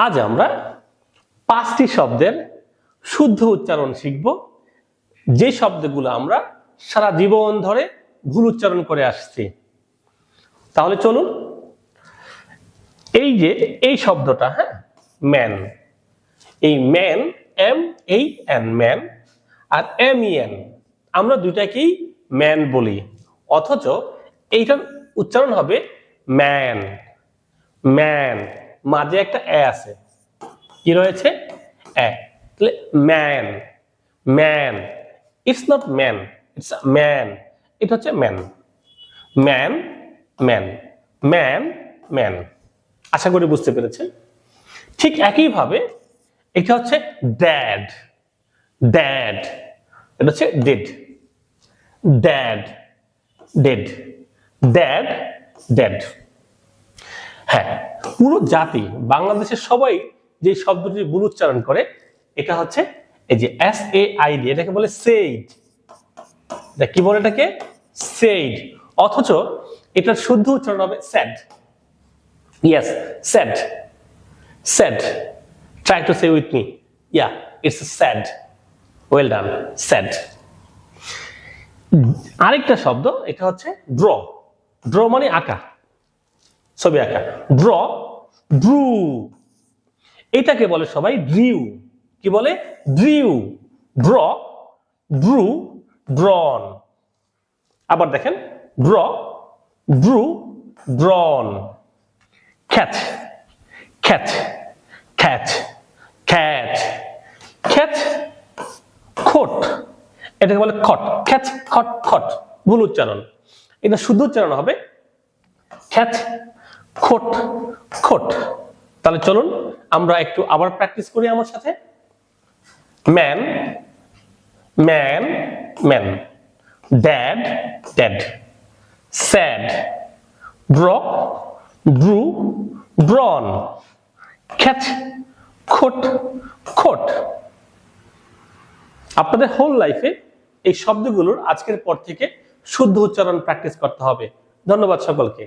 আজ আমরা 5টি শব্দের শুদ্ধ উচ্চারণ শিখব, যে শব্দগুলো আমরা সারা জীবন ধরে ভুল উচ্চারণ করে আসছি। তাহলে চলুন, এই যে এই শব্দটা, হ্যাঁ, ম্যান, এই ম্যান, MAN, ম্যান, আর MEN, আমরা দুইটাকেই ম্যান বলি, অথচ এইটার উচ্চারণ হবে ম্যান। ম্যান, মাঝে একটা এ আছে, কি রয়েছে? এ। তাহলে man, man, it's not man, it's man, এটা হচ্ছে man. Man, man, man, man. আশা করি বুঝতে পেরেছেন। ঠিক একইভাবে এটা হচ্ছে ড্যাড, ড্যাড, এটা হচ্ছে dead, dad, dead, dad, dad. হ্যাঁ, পুরো জাতি, বাংলাদেশের সবাই যে শব্দটি ভুল উচ্চারণ করে, এটা হচ্ছে এই যে SAID, এটাকে বলে সেইড। কি বলে এটাকে? সেইড। অথচ এটার শুদ্ধ উচ্চারণ হবে sad. Yes, sad, sad. Try to say with me. Yeah, it's sad. Well done, sad. আরেকটা শব্দ, এটা হচ্ছে ড্র। ড্র মানে আঁকা, ছবি আঁকা। ড্র, ড্রু, এটাকে বলে সবাই ড্রিউ। কি বলে? ড্রিউ। Draw, drew, drawn. আবার দেখেন, draw, drew, drawn. Catch, catch, catch, catch, catch, caught, এটাকে বলে খট। ক্যাচ, খট, খট, ভুল উচ্চারণ। এটা শুদ্ধ উচ্চারণ হবে ক্যাচ, খোট, খোট। তাহলে চলুন আমরা একটু আবার প্র্যাকটিস করি আমার সাথে। Man, man, man, dad, dad, sad, draw, drew, drawn, catch, caught, caught. আপনাদের হোল লাইফে এই শব্দগুলোর আজকের পর থেকে শুদ্ধ উচ্চারণ প্র্যাকটিস করতে হবে। ধন্যবাদ সকলকে।